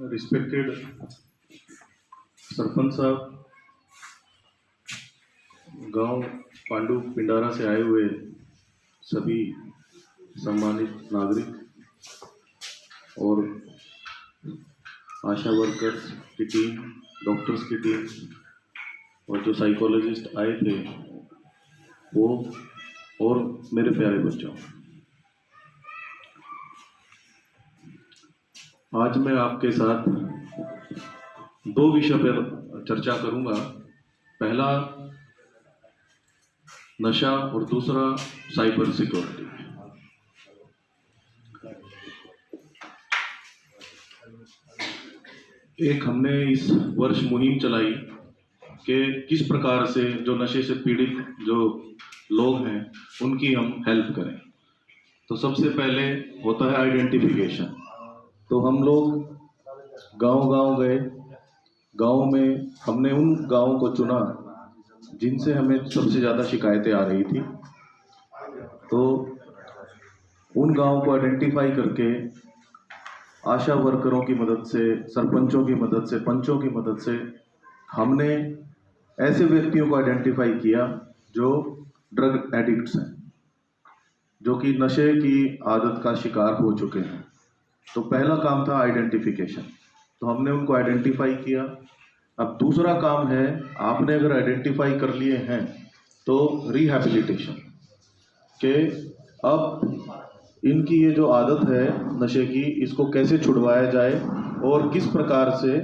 Respected sarpanch साहब, गांव पांडु पिंडारा से आए हुए सभी सम्मानित नागरिक और आशा वर्कर्स की टीम, डॉक्टर्स की टीम और जो साइकोलॉजिस्ट आए थे वो, और मेरे प्यारे बच्चों, आज मैं आपके साथ दो विषय पर चर्चा करूंगा। पहला नशा और दूसरा साइबर सिक्योरिटी। एक हमने इस वर्ष मुहिम चलाई कि किस प्रकार से जो नशे से पीड़ित जो लोग हैं उनकी हम हेल्प करें। तो सबसे पहले होता है आइडेंटिफिकेशन। तो हम लोग गांव-गांव गए, गांव में हमने उन गांवों को चुना जिनसे हमें सबसे ज़्यादा शिकायतें आ रही थी। तो उन गांवों को आइडेंटिफाई करके आशा वर्करों की मदद से, सरपंचों की मदद से, पंचों की मदद से हमने ऐसे व्यक्तियों को आइडेंटिफाई किया जो ड्रग एडिक्ट्स हैं, जो कि नशे की आदत का शिकार हो चुके हैं। तो पहला काम था आइडेंटिफिकेशन, तो हमने उनको आइडेंटिफाई किया। अब दूसरा काम है, आपने अगर आइडेंटिफाई कर लिए हैं तो रिहैबिलिटेशन के अब इनकी ये जो आदत है नशे की, इसको कैसे छुड़वाया जाए और किस प्रकार से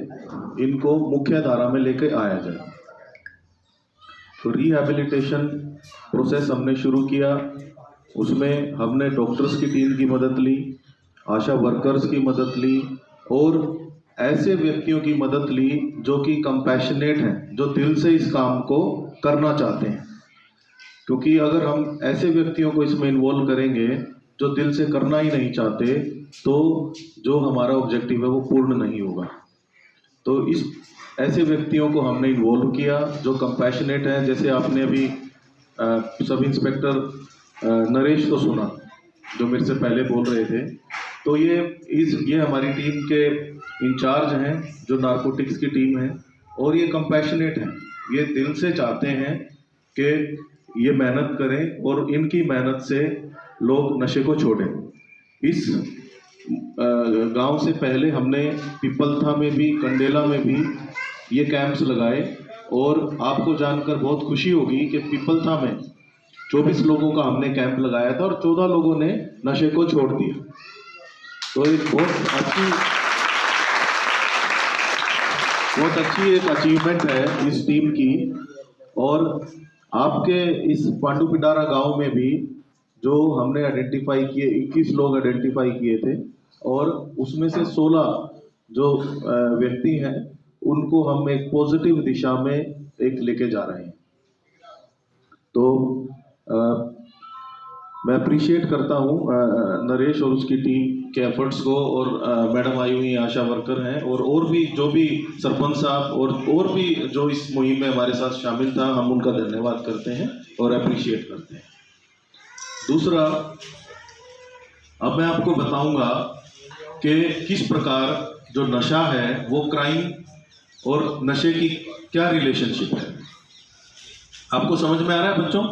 इनको मुख्य धारा में लेके आया जाए। तो रिहैबिलिटेशन प्रोसेस हमने शुरू किया। उसमें हमने डॉक्टर्स की टीम की मदद ली, आशा वर्कर्स की मदद ली और ऐसे व्यक्तियों की मदद ली जो कि कंपैशनेट हैं, जो दिल से इस काम को करना चाहते हैं। क्योंकि अगर हम ऐसे व्यक्तियों को इसमें इन्वॉल्व करेंगे जो दिल से करना ही नहीं चाहते, तो जो हमारा ऑब्जेक्टिव है वो पूर्ण नहीं होगा। तो इस ऐसे व्यक्तियों को हमने इन्वॉल्व किया जो कंपैशनेट हैं। जैसे आपने अभी सब इंस्पेक्टर नरेश को सुना जो मेरे से पहले बोल रहे थे, तो ये हमारी टीम के इंचार्ज हैं, जो नारकोटिक्स की टीम है, और ये कंपैशनेट हैं। ये दिल से चाहते हैं कि ये मेहनत करें और इनकी मेहनत से लोग नशे को छोड़ें। इस गांव से पहले हमने पिपलथा में भी, कंडेला में भी ये कैंप्स लगाए और आपको जानकर बहुत खुशी होगी कि पिपलथा में 24 लोगों का हमने कैंप लगाया था और 14 लोगों ने नशे को छोड़ दिया। तो एक बहुत अच्छी एक अचीवमेंट है इस टीम की। और आपके इस पांडु पिंडारा गांव में भी जो हमने आइडेंटिफाई किए, 21 लोग आइडेंटिफाई किए थे और उसमें से 16 जो व्यक्ति हैं उनको हम एक पॉजिटिव दिशा में एक लेके जा रहे हैं। तो मैं अप्रिशिएट करता हूँ नरेश और उसकी टीम के एफर्ट्स को, और मैडम आई हुई आशा वर्कर हैं और भी जो भी सरपंच साहब और भी जो इस मुहिम में हमारे साथ शामिल था, हम उनका धन्यवाद करते हैं और अप्रिशिएट करते हैं। दूसरा, अब मैं आपको बताऊंगा कि किस प्रकार जो नशा है वो क्राइम और नशे की क्या रिलेशनशिप है। आपको समझ में आ रहा है बच्चों?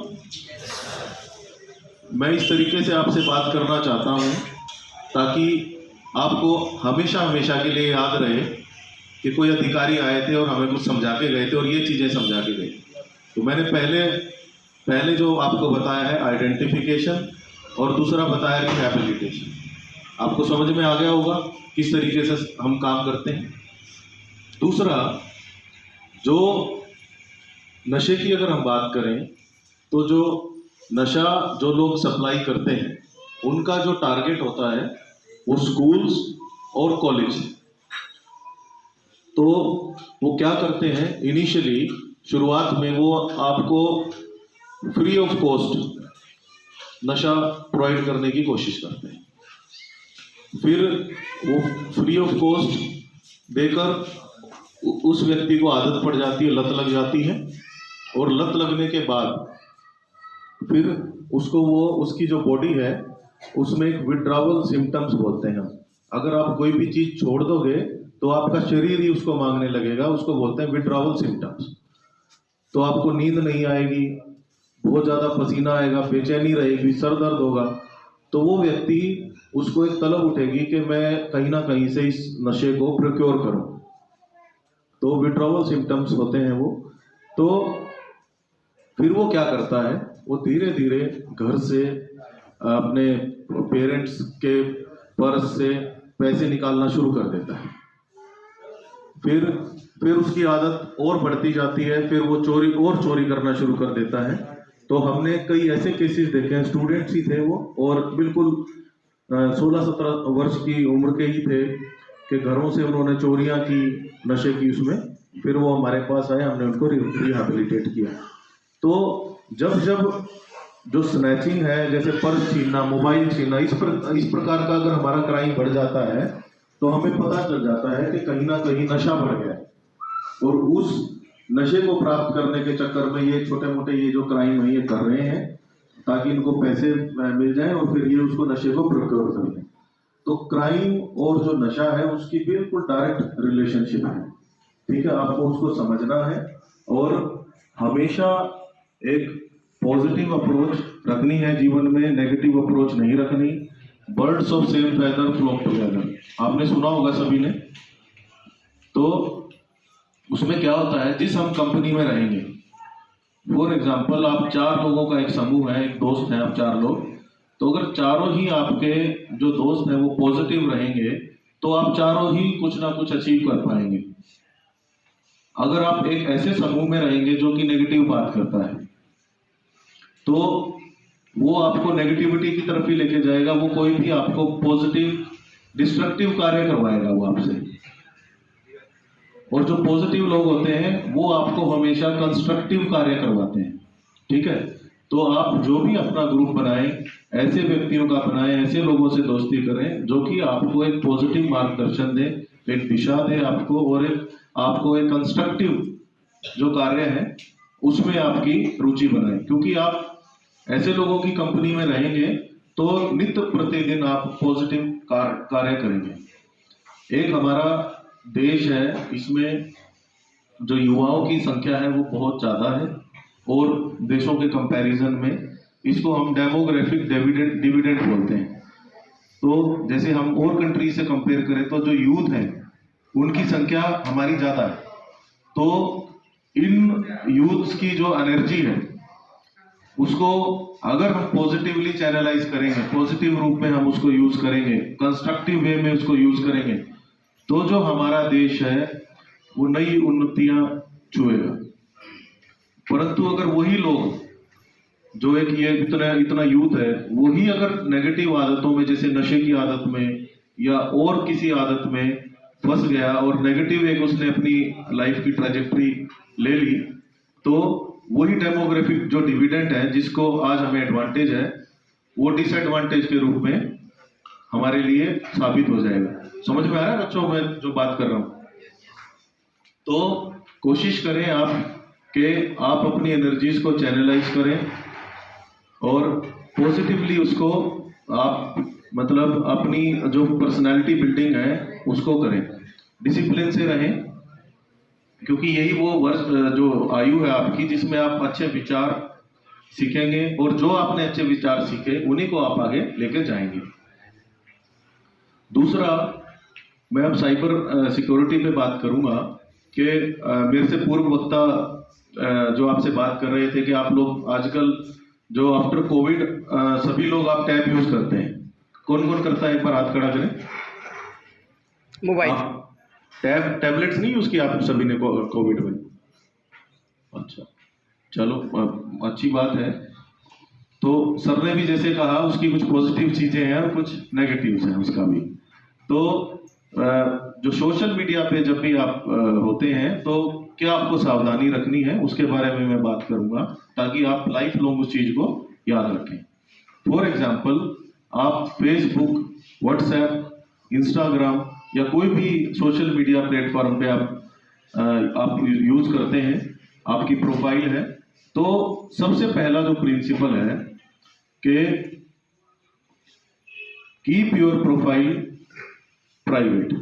मैं इस तरीके से आपसे बात करना चाहता हूं ताकि आपको हमेशा हमेशा के लिए याद रहे कि कोई अधिकारी आए थे और हमें कुछ समझा के गए थे और ये चीज़ें समझा के गए। तो मैंने पहले जो आपको बताया है आइडेंटिफिकेशन और दूसरा बताया रिहैबिलिटेशन। आपको समझ में आ गया होगा किस तरीके से हम काम करते हैं। दूसरा, जो नशे की अगर हम बात करें तो जो नशा जो लोग सप्लाई करते हैं उनका जो टारगेट होता है वो स्कूल्स और कॉलेज। तो वो क्या करते हैं, इनिशियली शुरुआत में वो आपको फ्री ऑफ कॉस्ट नशा प्रोवाइड करने की कोशिश करते हैं। फिर वो फ्री ऑफ कॉस्ट देकर उस व्यक्ति को आदत पड़ जाती है, लत लग जाती है, और लत लगने के बाद फिर उसको वो उसकी जो बॉडी है उसमें एक विड्रावल सिम्टम्स बोलते हैं हम। अगर आप कोई भी चीज़ छोड़ दोगे तो आपका शरीर ही उसको मांगने लगेगा, उसको बोलते हैं विड्रॉवल सिम्टम्स। तो आपको नींद नहीं आएगी, बहुत ज़्यादा पसीना आएगा, बेचैनी रहेगी, सर दर्द होगा। तो वो व्यक्ति, उसको एक तलब उठेगी कि मैं कहीं ना कहीं से इस नशे को प्रोक्योर करूं। तो विड्रॉवल सिम्टम्स होते हैं वो। तो फिर वो क्या करता है, वो धीरे धीरे घर से, अपने पेरेंट्स के पर्स से पैसे निकालना शुरू कर देता है। फिर उसकी आदत और बढ़ती जाती है, फिर वो चोरी करना शुरू कर देता है। तो हमने कई ऐसे केसेस देखे हैं, स्टूडेंट्स ही थे वो, और बिल्कुल 16-17 वर्ष की उम्र के ही थे, कि घरों से उन्होंने चोरियां की, नशे की उसमें। फिर वो हमारे पास आए, हमने उनको रिहैबिलिटेट किया। तो जब जो स्नैचिंग है, जैसे पर्स छीनना, मोबाइल छीनना, इस प्रकार का अगर हमारा क्राइम बढ़ जाता है, तो हमें पता चल जाता है कि कहीं ना कहीं नशा बढ़ गया है, और उस नशे को प्राप्त करने के चक्कर में ये छोटे मोटे ये जो क्राइम है ये कर रहे हैं, ताकि इनको पैसे मिल जाए और फिर ये उसको नशे को प्रोक्योर कर लें। तो क्राइम और जो नशा है उसकी बिल्कुल डायरेक्ट रिलेशनशिप है, ठीक है। आपको उसको समझना है और हमेशा एक पॉजिटिव अप्रोच रखनी है जीवन में, नेगेटिव अप्रोच नहीं रखनी। Birds of same feather flock together, आपने सुना होगा सभी ने। तो उसमें क्या होता है, जिस हम कंपनी में रहेंगे, फॉर एग्जाम्पल आप 4 लोगों का एक समूह है, एक दोस्त है, आप 4 लोग, तो अगर चारों ही आपके जो दोस्त हैं वो पॉजिटिव रहेंगे, तो आप चारों ही कुछ ना कुछ अचीव कर पाएंगे। अगर आप एक ऐसे समूह में रहेंगे जो कि नेगेटिव बात करता है, तो वो आपको नेगेटिविटी की तरफ ही लेके जाएगा, वो कोई भी आपको पॉजिटिव डिस्ट्रक्टिव कार्य करवाएगा वो आपसे। और जो पॉजिटिव लोग होते हैं वो आपको हमेशा कंस्ट्रक्टिव कार्य करवाते हैं, ठीक है। तो आप जो भी अपना ग्रुप बनाएं, ऐसे व्यक्तियों का बनाएं, ऐसे लोगों से दोस्ती करें जो कि आपको एक पॉजिटिव मार्गदर्शन दे, एक दिशा दे आपको, और आपको एक कंस्ट्रक्टिव जो कार्य है उसमें आपकी रुचि बनाएं। क्योंकि आप ऐसे लोगों की कंपनी में रहेंगे तो नित्य प्रतिदिन आप पॉजिटिव कार्य करेंगे। एक हमारा देश है, इसमें जो युवाओं की संख्या है वो बहुत ज्यादा है, और देशों के कंपैरिजन में इसको हम डेमोग्राफिक डिविडेंड बोलते हैं। तो जैसे हम और कंट्री से कंपेयर करें तो जो यूथ है उनकी संख्या हमारी ज्यादा है। तो इन यूथ्स की जो एनर्जी है उसको अगर हम पॉजिटिवली चैनलाइज करेंगे, पॉजिटिव रूप में हम उसको यूज करेंगे, कंस्ट्रक्टिव वे में उसको यूज करेंगे, तो जो हमारा देश है वो नई उन्नतियां छुएगा। परंतु अगर वही लोग जो एक ये इतना यूथ है, वही अगर नेगेटिव आदतों में, जैसे नशे की आदत में या और किसी आदत में फंस गया और नेगेटिव एक उसने अपनी लाइफ की ट्रैजेक्टरी ले ली, तो वही डेमोग्राफिक जो डिविडेंड है जिसको आज हमें एडवांटेज है, वो डिसएडवांटेज के रूप में हमारे लिए साबित हो जाएगा। समझ में आ रहा है बच्चों मैं जो बात कर रहा हूं? तो कोशिश करें आप कि आप अपनी एनर्जीज को चैनलाइज करें और पॉजिटिवली उसको आप मतलब अपनी जो पर्सनालिटी बिल्डिंग है उसको करें, डिसिप्लिन से रहें, क्योंकि यही वो वर्ष जो आयु है आपकी जिसमें आप अच्छे विचार सीखेंगे, और जो आपने अच्छे विचार सीखे उन्हीं को आप आगे लेकर जाएंगे। दूसरा, मैं अब साइबर सिक्योरिटी पे बात करूंगा कि मेरे से पूर्व वक्ता जो आपसे बात कर रहे थे कि आप लोग आजकल जो आफ्टर कोविड सभी लोग आप टैब यूज करते हैं। कौन कौन करता है, एक बार हाथ खड़ा करें। मोबाइल टैबलेट्स नहीं यूज किया आप सभी ने कोविड में? अच्छा, चलो अच्छी बात है। तो सर ने भी जैसे कहा उसकी कुछ पॉजिटिव चीजें हैं और कुछ नेगेटिव्स हैं उसका भी। तो जो सोशल मीडिया पे जब भी आप होते हैं तो क्या आपको सावधानी रखनी है उसके बारे में मैं बात करूंगा, ताकि आप लाइफ लॉन्ग उस चीज को याद रखें। फॉर एग्जाम्पल, आप फेसबुक, व्हाट्सएप, इंस्टाग्राम या कोई भी सोशल मीडिया प्लेटफॉर्म पे आप यूज करते हैं, आपकी प्रोफाइल है, तो सबसे पहला जो प्रिंसिपल है कि कीप योर प्रोफाइल प्राइवेट।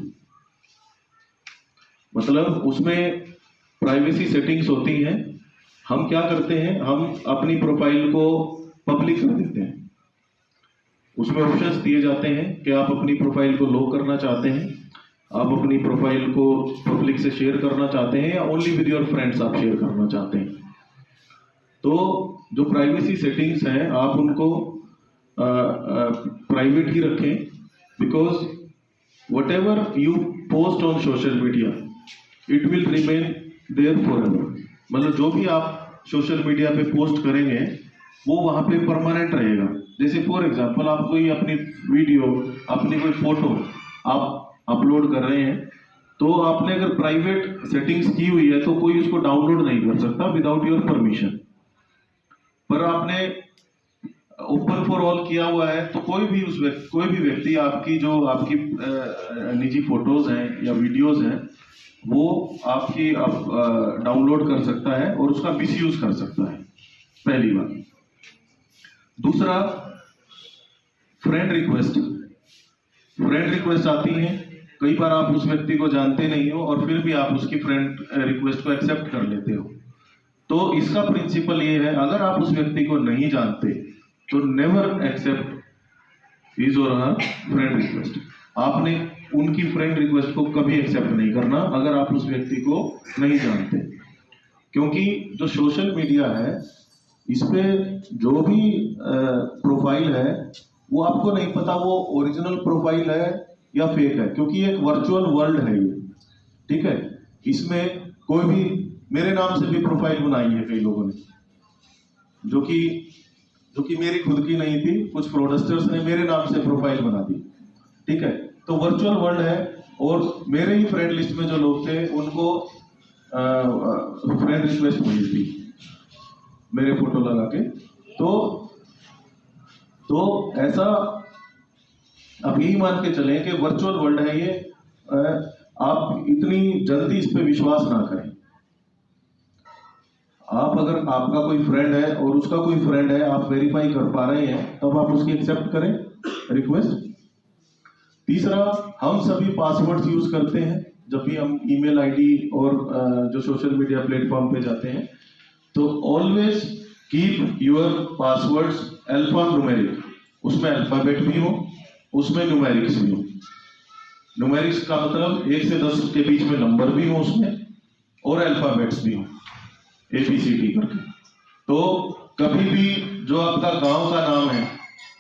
मतलब उसमें प्राइवेसी सेटिंग्स होती हैं। हम क्या करते हैं, हम अपनी प्रोफाइल को पब्लिक कर देते हैं। उसमें ऑप्शंस दिए जाते हैं कि आप अपनी प्रोफाइल को लॉक करना चाहते हैं, आप अपनी प्रोफाइल को पब्लिक से शेयर करना चाहते हैं, या ओनली विद योर फ्रेंड्स आप शेयर करना चाहते हैं। तो जो प्राइवेसी सेटिंग्स हैं आप उनको प्राइवेट ही रखें, because whatever you post on social media it will remain there forever. मतलब जो भी आप सोशल मीडिया पे पोस्ट करेंगे वो वहां पे परमानेंट रहेगा। जैसे फॉर एग्जांपल आप कोई अपनी वीडियो, अपनी कोई फोटो आप अपलोड कर रहे हैं, तो आपने अगर प्राइवेट सेटिंग्स की हुई है तो कोई उसको डाउनलोड नहीं कर सकता विदाउट योर परमिशन। पर आपने ओपन फॉर ऑल किया हुआ है तो कोई भी व्यक्ति आपकी जो आपकी निजी फोटोज हैं या वीडियोज हैं वो आपकी डाउनलोड कर सकता है और उसका मिसयूज कर सकता है, पहली बात। दूसरा, फ्रेंड रिक्वेस्ट आती है। कई बार आप उस व्यक्ति को जानते नहीं हो और फिर भी आप उसकी फ्रेंड रिक्वेस्ट को एक्सेप्ट कर लेते हो। तो इसका प्रिंसिपल ये है, अगर आप उस व्यक्ति को नहीं जानते तो नेवर एक्सेप्ट हिज और हर फ्रेंड रिक्वेस्ट। आपने उनकी फ्रेंड रिक्वेस्ट को कभी एक्सेप्ट नहीं करना अगर आप उस व्यक्ति को नहीं जानते, क्योंकि जो सोशल मीडिया है इस पे जो भी प्रोफाइल है वो आपको नहीं पता वो ओरिजिनल प्रोफाइल है या फेक है, क्योंकि एक वर्चुअल वर्ल्ड है ये, ठीक है। इसमें कोई भी मेरे नाम से भी प्रोफाइल बनाई है कई लोगों ने, जो कि मेरी खुद की नहीं थी, कुछ फ्रॉडस्टर्स ने मेरे नाम से प्रोफाइल बना दी, ठीक है। तो वर्चुअल वर्ल्ड है और मेरे ही फ्रेंड लिस्ट में जो लोग थे उनको फ्रेंड रिक्वेस्ट मिली थी मेरे फोटो लगा के। तो ऐसा आप यही मान के चलें कि वर्चुअल वर्ल्ड है ये, आप इतनी जल्दी इस पे विश्वास ना करें। आप अगर आपका कोई फ्रेंड है और उसका कोई फ्रेंड है, आप वेरीफाई कर पा रहे हैं, तब आप उसकी एक्सेप्ट करें रिक्वेस्ट। तीसरा, हम सभी पासवर्ड्स यूज करते हैं जब भी हम ईमेल आईडी और जो सोशल मीडिया प्लेटफॉर्म पे जाते हैं। तो always keep your passwords alpha numeric, उसमें अल्फाबेट भी हो, उसमें न्यूमेरिक्स भी हो। न्यूमेरिक्स का मतलब 1 से 10 के बीच में नंबर भी हो उसमें, और अल्फाबेट्स भी हो ABCD करके। तो कभी भी जो आपका गांव का नाम है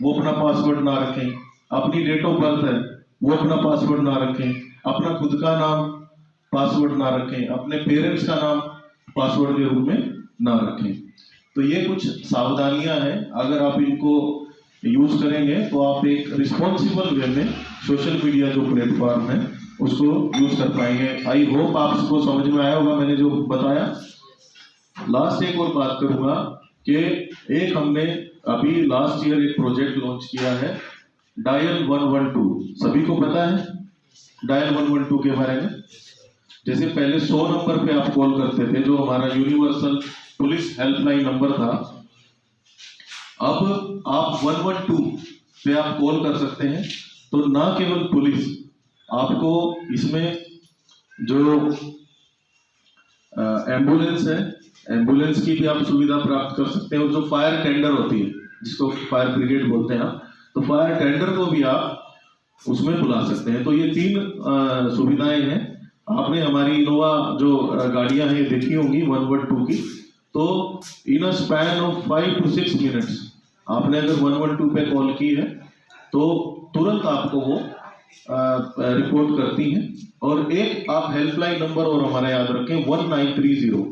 वो अपना पासवर्ड ना रखें, अपनी डेट ऑफ बर्थ है वो अपना पासवर्ड ना रखें, अपना खुद का नाम पासवर्ड ना रखें, अपने पेरेंट्स का नाम पासवर्ड के रूप में ना रखें। तो ये कुछ सावधानियां हैं, अगर आप इनको यूज करेंगे तो आप एक रिस्पॉन्सिबल वे में सोशल मीडिया जो प्लेटफॉर्म है उसको यूज कर पाएंगे। आई होप आपको समझ में आया होगा मैंने जो बताया। लास्ट एक और बात करूंगा कि एक हमने अभी लास्ट ईयर एक प्रोजेक्ट लॉन्च किया है, डायल 112। सभी को पता है डायल 112 के बारे में? जैसे पहले 100 नंबर पे आप कॉल करते थे, जो हमारा यूनिवर्सल पुलिस हेल्पलाइन नंबर था, अब आप 112 पे आप कॉल कर सकते हैं। तो ना केवल पुलिस, आपको इसमें जो एम्बुलेंस है, एम्बुलेंस की भी आप सुविधा प्राप्त कर सकते हैं, और जो फायर टेंडर होती है जिसको फायर ब्रिगेड बोलते हैं, तो फायर टेंडर को भी आप उसमें बुला सकते हैं। तो ये 3 सुविधाएं हैं। आपने हमारी इनोवा जो गाड़ियां हैं देखी होंगी 112 की, तो in a span of 5 to 6 minutes आपने अगर 112 पे कॉल की है तो तुरंत आपको वो रिपोर्ट करती हैं। और एक आप हेल्पलाइन नंबर और हमारा याद रखें, 1930।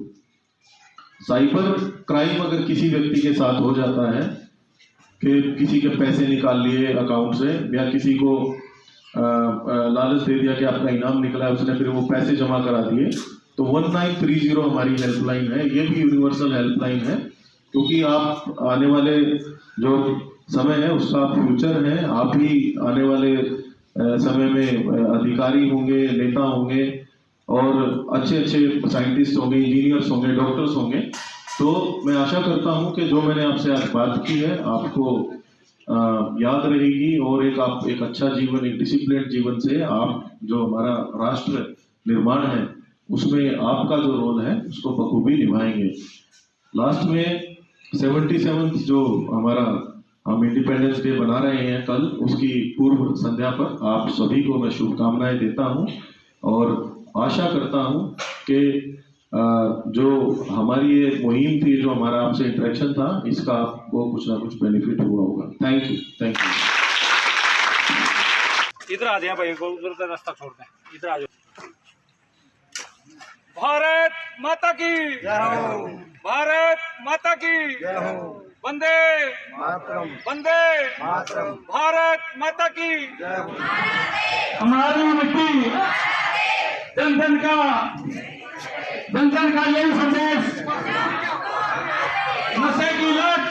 साइबर क्राइम अगर किसी व्यक्ति के साथ हो जाता है कि किसी के पैसे निकाल लिए अकाउंट से, या किसी को लालच दे दिया कि आपका इनाम निकला है, उसने फिर वो पैसे जमा करा दिए, तो 1930 हमारी हेल्पलाइन है। ये भी यूनिवर्सल हेल्पलाइन है, क्योंकि आप आने वाले जो समय है उसका फ्यूचर है। आप भी आने वाले समय में अधिकारी होंगे, नेता होंगे, और अच्छे अच्छे साइंटिस्ट होंगे, इंजीनियर्स होंगे, डॉक्टर्स होंगे। तो मैं आशा करता हूं कि जो मैंने आपसे आज बात की है आपको याद रहेगी, और एक अच्छा जीवन, एक डिसिप्लिन जीवन से आप जो हमारा राष्ट्र निर्माण है उसमें आपका जो रोल है उसको बखूबी निभाएंगे। लास्ट में 77 जो हमारा हम इंडिपेंडेंस डे बना रहे हैं कल, उसकी पूर्व संध्या पर आप सभी को मैं शुभकामनाएं देता हूं और आशा करता हूं कि जो हमारी ये मुहिम थी, जो हमारा आपसे इंटरेक्शन था, इसका आपको कुछ ना कुछ बेनिफिट हुआ होगा। Thank you, thank you. इधर आ जाए भाई, उधर का रास्ता छोड़ दें, इधर आ जाओ। भारत माता की जय हो, भारत माता की जय हो, वंदे मातरम, वंदे मातरम, भारत माता की जय हो। हमारी मिट्टी जन जन का यही संदेश, नशे की लत,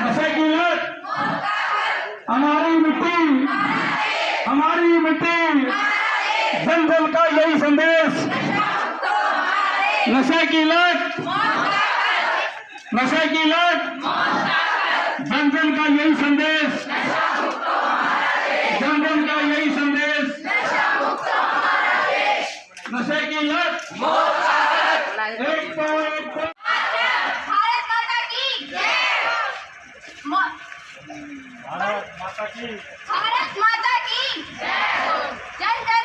नशे की लत, हमारी मिट्टी जन जन का यही संदेश, नशे की लत, नशे की लत, जन जन का यही संदेश, जन जन का यही संदेश, नशे की लत, एक भारत माता की जय, भारत माता की जय, जन जन